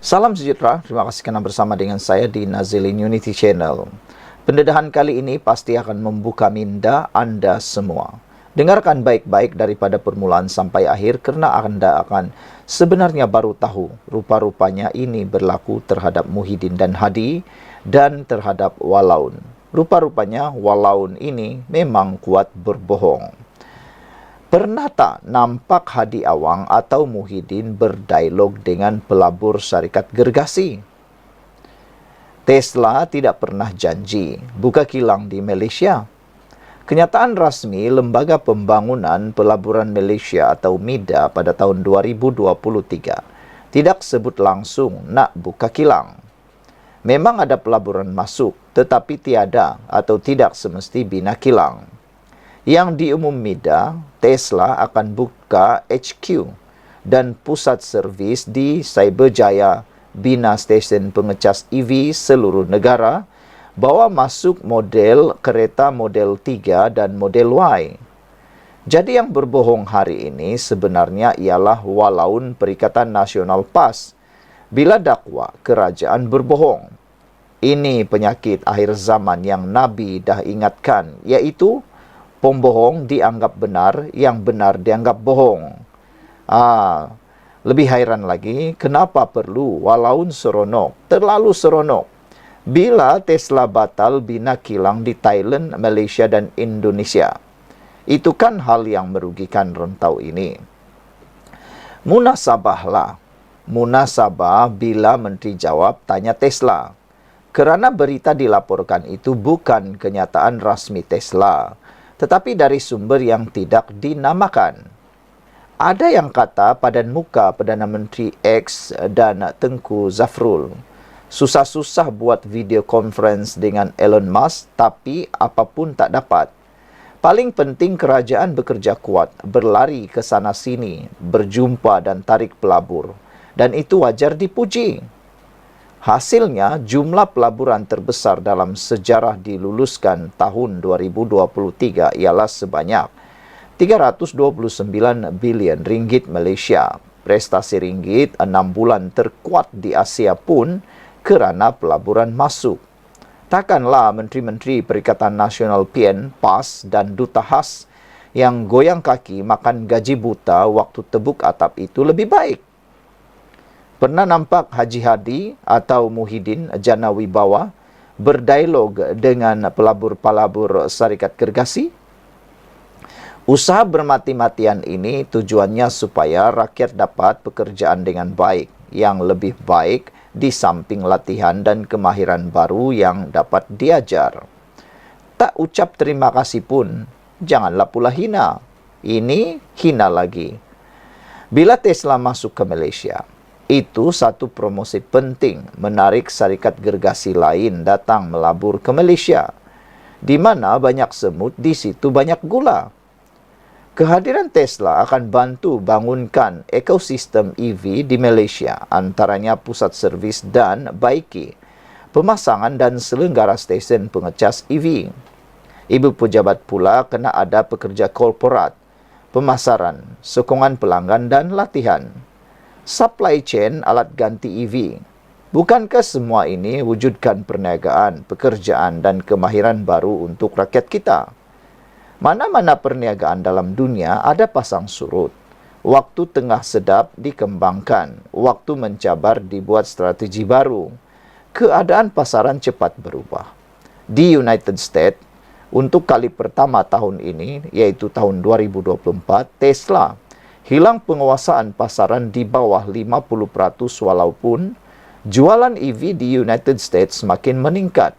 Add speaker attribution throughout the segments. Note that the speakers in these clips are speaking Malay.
Speaker 1: Salam sejahtera, terima kasih kerana bersama dengan saya di Nazilin Unity Channel. Pendedahan kali ini pasti akan membuka minda Anda semua. Dengarkan baik-baik daripada permulaan sampai akhir kerana Anda akan sebenarnya baru tahu rupa-rupanya ini berlaku terhadap Muhyiddin dan Hadi dan terhadap Walaun. Rupa-rupanya Walaun ini memang kuat berbohong. Pernah tak nampak Hadi Awang atau Muhyiddin berdialog dengan pelabur syarikat gergasi? Tesla tidak pernah janji buka kilang di Malaysia. Kenyataan rasmi Lembaga Pembangunan Pelaburan Malaysia atau MIDA pada tahun 2023 tidak sebut langsung nak buka kilang. Memang ada pelaburan masuk tetapi tiada atau tidak semesti bina kilang. Yang diumum MIDA, Tesla akan buka HQ dan pusat servis di Cyberjaya, bina stesen pengecas EV seluruh negara, bawa masuk model kereta model 3 dan model Y. Jadi yang berbohong hari ini sebenarnya ialah Walaun Perikatan Nasional PAS, bila dakwa kerajaan berbohong. Ini penyakit akhir zaman yang Nabi dah ingatkan, iaitu pembohong dianggap benar, yang benar dianggap bohong. Lebih hairan lagi, kenapa perlu Walaun seronok, terlalu seronok, bila Tesla batal bina kilang di Thailand, Malaysia dan Indonesia. Itu kan hal yang merugikan rentau ini. Munasabahlah. Munasabah bila Menteri jawab tanya Tesla. Kerana berita dilaporkan itu bukan kenyataan rasmi Tesla, tetapi dari sumber yang tidak dinamakan. Ada yang kata padan muka Perdana Menteri X dan Tengku Zafrul susah-susah buat video conference dengan Elon Musk, tapi apapun tak dapat. Paling penting kerajaan bekerja kuat, berlari ke sana sini, berjumpa dan tarik pelabur. Dan itu wajar dipuji. Hasilnya, jumlah pelaburan terbesar dalam sejarah diluluskan tahun 2023 ialah sebanyak 329 bilion ringgit Malaysia. Prestasi ringgit 6 bulan terkuat di Asia pun kerana pelaburan masuk. Takkanlah Menteri-Menteri Perikatan Nasional PN, PAS dan Duta Khas yang goyang kaki makan gaji buta waktu tebuk atap itu lebih baik. Pernah nampak Haji Hadi atau Muhyiddin Jana Wibawa berdialog dengan pelabur-pelabur syarikat gergasi? Usaha bermati-matian ini tujuannya supaya rakyat dapat pekerjaan dengan baik, yang lebih baik di samping latihan dan kemahiran baru yang dapat diajar. Tak ucap terima kasih pun, janganlah pula hina. Ini hina lagi. Bila Tesla masuk ke Malaysia, itu satu promosi penting menarik syarikat gergasi lain datang melabur ke Malaysia. Di mana banyak semut, di situ banyak gula. Kehadiran Tesla akan bantu bangunkan ekosistem EV di Malaysia, antaranya pusat servis dan baiki, pemasangan dan selenggara stesen pengecas EV. Ibu pejabat pula kena ada pekerja korporat, pemasaran, sokongan pelanggan dan latihan. Supply chain alat ganti EV. Bukankah semua ini wujudkan perniagaan, pekerjaan dan kemahiran baru untuk rakyat kita? Mana-mana perniagaan dalam dunia ada pasang surut. Waktu tengah sedap dikembangkan, waktu mencabar dibuat strategi baru. Keadaan pasaran cepat berubah. Di United States, untuk kali pertama tahun ini, yaitu tahun 2024, Tesla hilang penguasaan pasaran di bawah 50% walaupun jualan EV di United States semakin meningkat.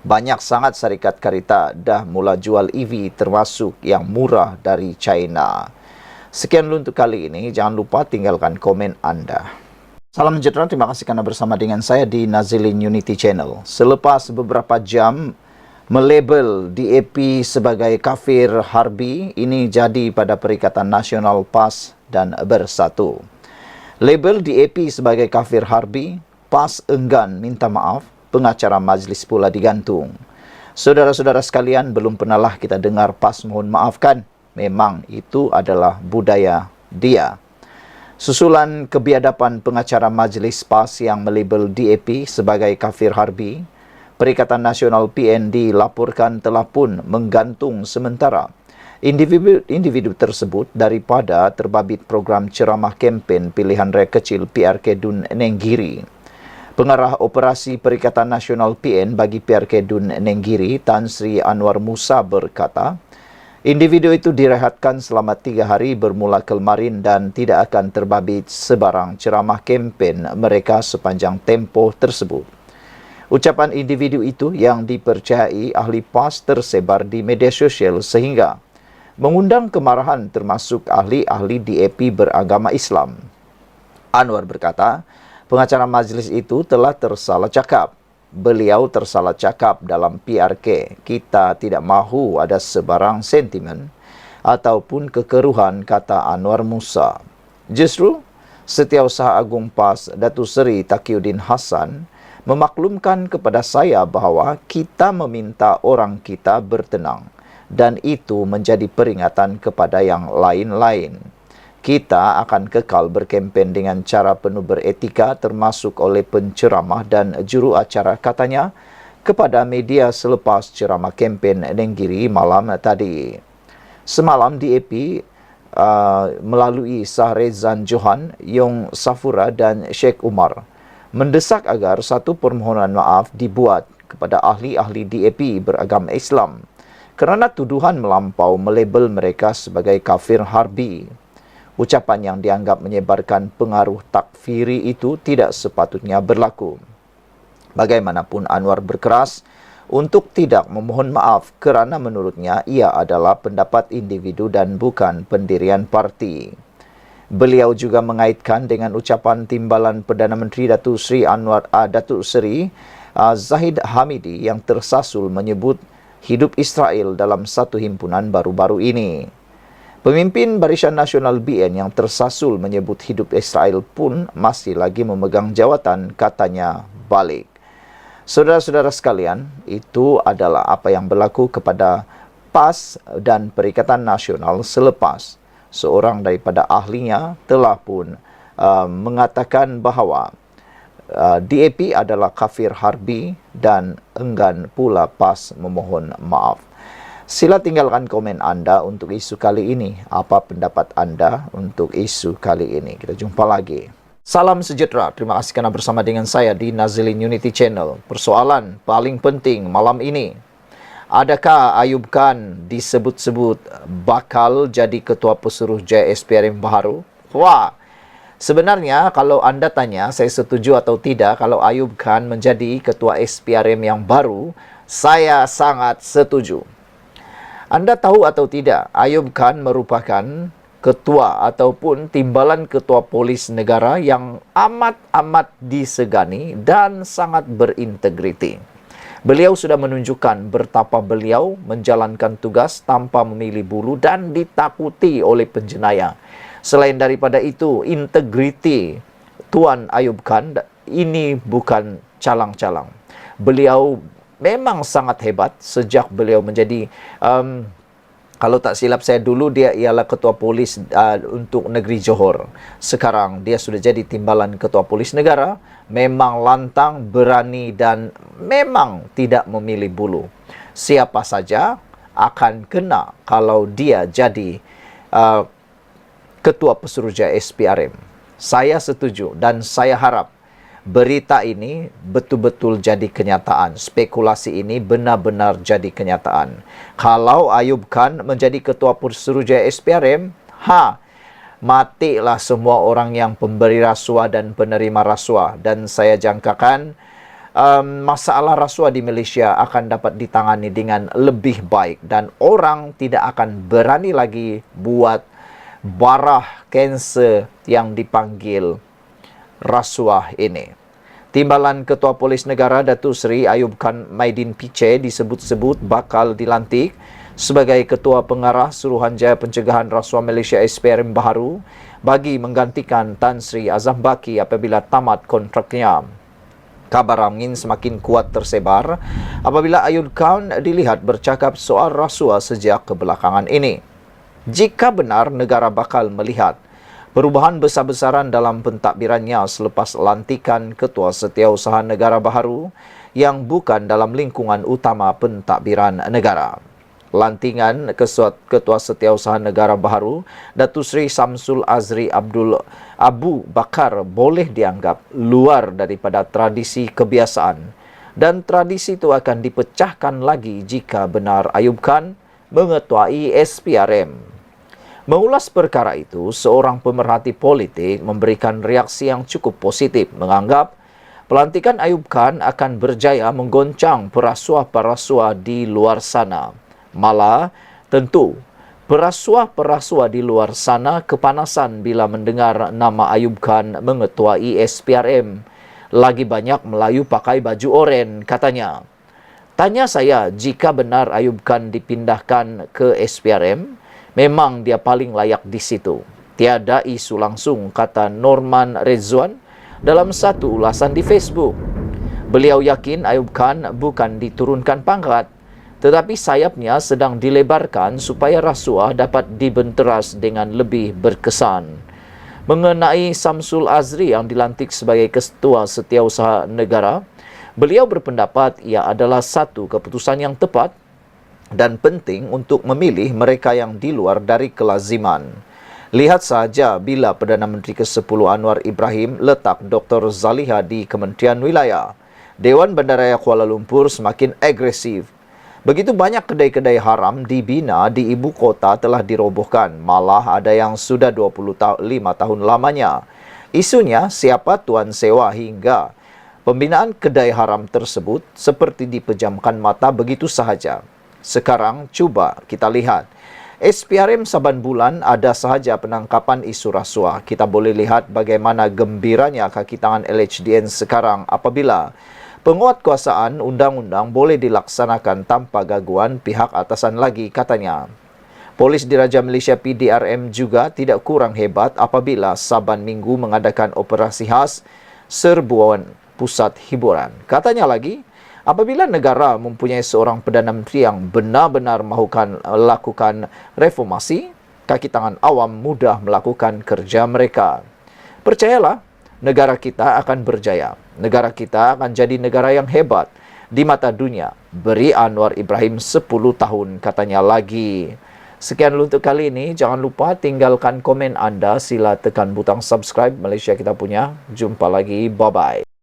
Speaker 1: Banyak sangat syarikat kereta dah mula jual EV termasuk yang murah dari China. Sekian dulu untuk kali ini. Jangan lupa tinggalkan komen Anda. Salam sejahtera, terima kasih kerana bersama dengan saya di Nazilin Unity Channel. Selepas beberapa jam melabel DAP sebagai kafir harbi, ini jadi pada Perikatan Nasional PAS dan Bersatu. Label DAP sebagai kafir harbi, PAS enggan minta maaf, pengacara majlis pula digantung. Saudara-saudara sekalian, belum pernahlah kita dengar PAS mohon maafkan. Memang itu adalah budaya dia. Susulan kebiadaban pengacara Majlis PAS yang melabel DAP sebagai kafir harbi, Perikatan Nasional PN dilaporkan telah pun menggantung sementara individu tersebut daripada terbabit program ceramah kempen pilihan raya kecil PRK Dun Nenggiri. Pengarah Operasi Perikatan Nasional PN bagi PRK Dun Nenggiri, Tan Sri Anwar Musa berkata, individu itu direhatkan selama 3 hari bermula kemarin dan tidak akan terbabit sebarang ceramah kempen mereka sepanjang tempoh tersebut. Ucapan individu itu yang dipercayai ahli PAS tersebar di media sosial sehingga mengundang kemarahan termasuk ahli-ahli DAP beragama Islam. Anwar berkata, pengacara majlis itu telah tersalah cakap. Beliau tersalah cakap dalam PRK. Kita tidak mahu ada sebarang sentimen ataupun kekeruhan, kata Anwar Musa. Justru, Setiausaha Agung PAS Datuk Seri Taqiyuddin Hassan memaklumkan kepada saya bahawa kita meminta orang kita bertenang dan itu menjadi peringatan kepada yang lain-lain. Kita akan kekal berkempen dengan cara penuh beretika termasuk oleh penceramah dan juru acara, katanya kepada media selepas ceramah kempen Nenggiri malam tadi. Semalam DAP melalui Sahrezan Johan, Yong Safura dan Sheikh Umar mendesak agar satu permohonan maaf dibuat kepada ahli-ahli DAP beragama Islam kerana tuduhan melampau melabel mereka sebagai kafir harbi. Ucapan yang dianggap menyebarkan pengaruh takfiri itu tidak sepatutnya berlaku. Bagaimanapun Anwar berkeras untuk tidak memohon maaf kerana menurutnya ia adalah pendapat individu dan bukan pendirian parti. Beliau juga mengaitkan dengan ucapan timbalan Perdana Menteri Datuk Seri Zahid Hamidi yang tersasul menyebut hidup Israel dalam satu himpunan baru-baru ini. Pemimpin Barisan Nasional BN yang tersasul menyebut hidup Israel pun masih lagi memegang jawatan, katanya balik. Saudara-saudara sekalian, itu adalah apa yang berlaku kepada PAS dan Perikatan Nasional selepas seorang daripada ahlinya telah pun mengatakan bahawa DAP adalah kafir harbi dan enggan pula PAS memohon maaf. Sila tinggalkan komen anda untuk isu kali ini. Apa pendapat anda untuk isu kali ini? Kita jumpa lagi. Salam sejahtera. Terima kasih kerana bersama dengan saya di Nazilin Unity Channel. Persoalan paling penting malam ini. Adakah Ayub Khan disebut-sebut bakal jadi ketua pesuruh JSPRM baru? Wah, sebenarnya kalau anda tanya saya setuju atau tidak kalau Ayub Khan menjadi ketua SPRM yang baru, saya sangat setuju. Anda tahu atau tidak, Ayub Khan merupakan ketua ataupun timbalan ketua polis negara yang amat-amat disegani dan sangat berintegriti. Beliau sudah menunjukkan betapa beliau menjalankan tugas tanpa memilih bulu dan ditakuti oleh penjenayah. Selain daripada itu, integriti Tuan Ayub Khan ini bukan calang-calang. Beliau memang sangat hebat sejak beliau menjadi, kalau tak silap saya dulu dia ialah ketua polis untuk negeri Johor. Sekarang dia sudah jadi timbalan ketua polis negara. Memang lantang, berani dan memang tidak memilih bulu. Siapa saja akan kena kalau dia jadi ketua pesuruhjaya SPRM. Saya setuju dan saya harap berita ini betul-betul jadi kenyataan. Spekulasi ini benar-benar jadi kenyataan. Kalau Ayub Khan menjadi ketua pesuruhjaya SPRM, matilah semua orang yang pemberi rasuah dan penerima rasuah. Dan saya jangkakan masalah rasuah di Malaysia akan dapat ditangani dengan lebih baik. Dan orang tidak akan berani lagi buat barah kanser yang dipanggil rasuah ini. Timbalan Ketua Polis Negara Datuk Seri Ayub Khan Maidin Piche disebut-sebut bakal dilantik sebagai Ketua Pengarah Suruhanjaya Pencegahan Rasuah Malaysia SPRM baharu bagi menggantikan Tan Sri Azam Baki apabila tamat kontraknya. Kabar angin semakin kuat tersebar apabila Ayub Khan dilihat bercakap soal rasuah sejak kebelakangan ini. Jika benar negara bakal melihat Perubahan besar-besaran dalam pentadbirannya selepas lantikan Ketua Setiausaha Negara baharu yang bukan dalam lingkungan utama pentadbiran negara. Lantingan Ketua Setiausaha Negara baharu, Datuk Seri Samsul Azri Abu Bakar boleh dianggap luar daripada tradisi kebiasaan dan tradisi itu akan dipecahkan lagi jika benar Ayub Khan mengetuai SPRM. Mengulas perkara itu, seorang pemerhati politik memberikan reaksi yang cukup positif menganggap pelantikan Ayub Khan akan berjaya menggoncang perasuah-perasuah di luar sana. Malah, tentu, perasuah-perasuah di luar sana kepanasan bila mendengar nama Ayub Khan mengetuai SPRM. Lagi banyak Melayu pakai baju oren, katanya. Tanya saya, jika benar Ayub Khan dipindahkan ke SPRM, memang dia paling layak di situ. Tiada isu langsung, kata Norman Rezwan dalam satu ulasan di Facebook. Beliau yakin Ayub Khan bukan diturunkan pangkat, tetapi sayapnya sedang dilebarkan supaya rasuah dapat dibenteras dengan lebih berkesan. Mengenai Samsul Azri yang dilantik sebagai Ketua Setiausaha Negara, beliau berpendapat ia adalah satu keputusan yang tepat dan penting untuk memilih mereka yang di luar dari kelaziman. Lihat saja bila Perdana Menteri ke-10 Anwar Ibrahim letak Dr. Zaliha di Kementerian Wilayah, Dewan Bandaraya Kuala Lumpur semakin agresif. Begitu banyak kedai-kedai haram dibina di ibu kota telah dirobohkan, malah ada yang sudah 25 tahun lamanya. Isunya siapa tuan sewa hingga pembinaan kedai haram tersebut seperti dipejamkan mata begitu sahaja. Sekarang cuba kita lihat. SPRM saban bulan ada sahaja penangkapan isu rasuah. Kita boleh lihat bagaimana gembiranya kaki tangan LHDN sekarang apabila penguatkuasaan undang-undang boleh dilaksanakan tanpa gangguan pihak atasan lagi, katanya. Polis Diraja Malaysia PDRM juga tidak kurang hebat apabila saban minggu mengadakan operasi khas serbuan pusat hiburan. Katanya lagi, apabila negara mempunyai seorang Perdana Menteri yang benar-benar mahukan lakukan reformasi, kaki tangan awam mudah melakukan kerja mereka. Percayalah, negara kita akan berjaya. Negara kita akan jadi negara yang hebat di mata dunia. Beri Anwar Ibrahim 10 tahun, katanya lagi. Sekian dulu untuk kali ini. Jangan lupa tinggalkan komen anda. Sila tekan butang subscribe. Malaysia Kita Punya. Jumpa lagi. Bye-bye.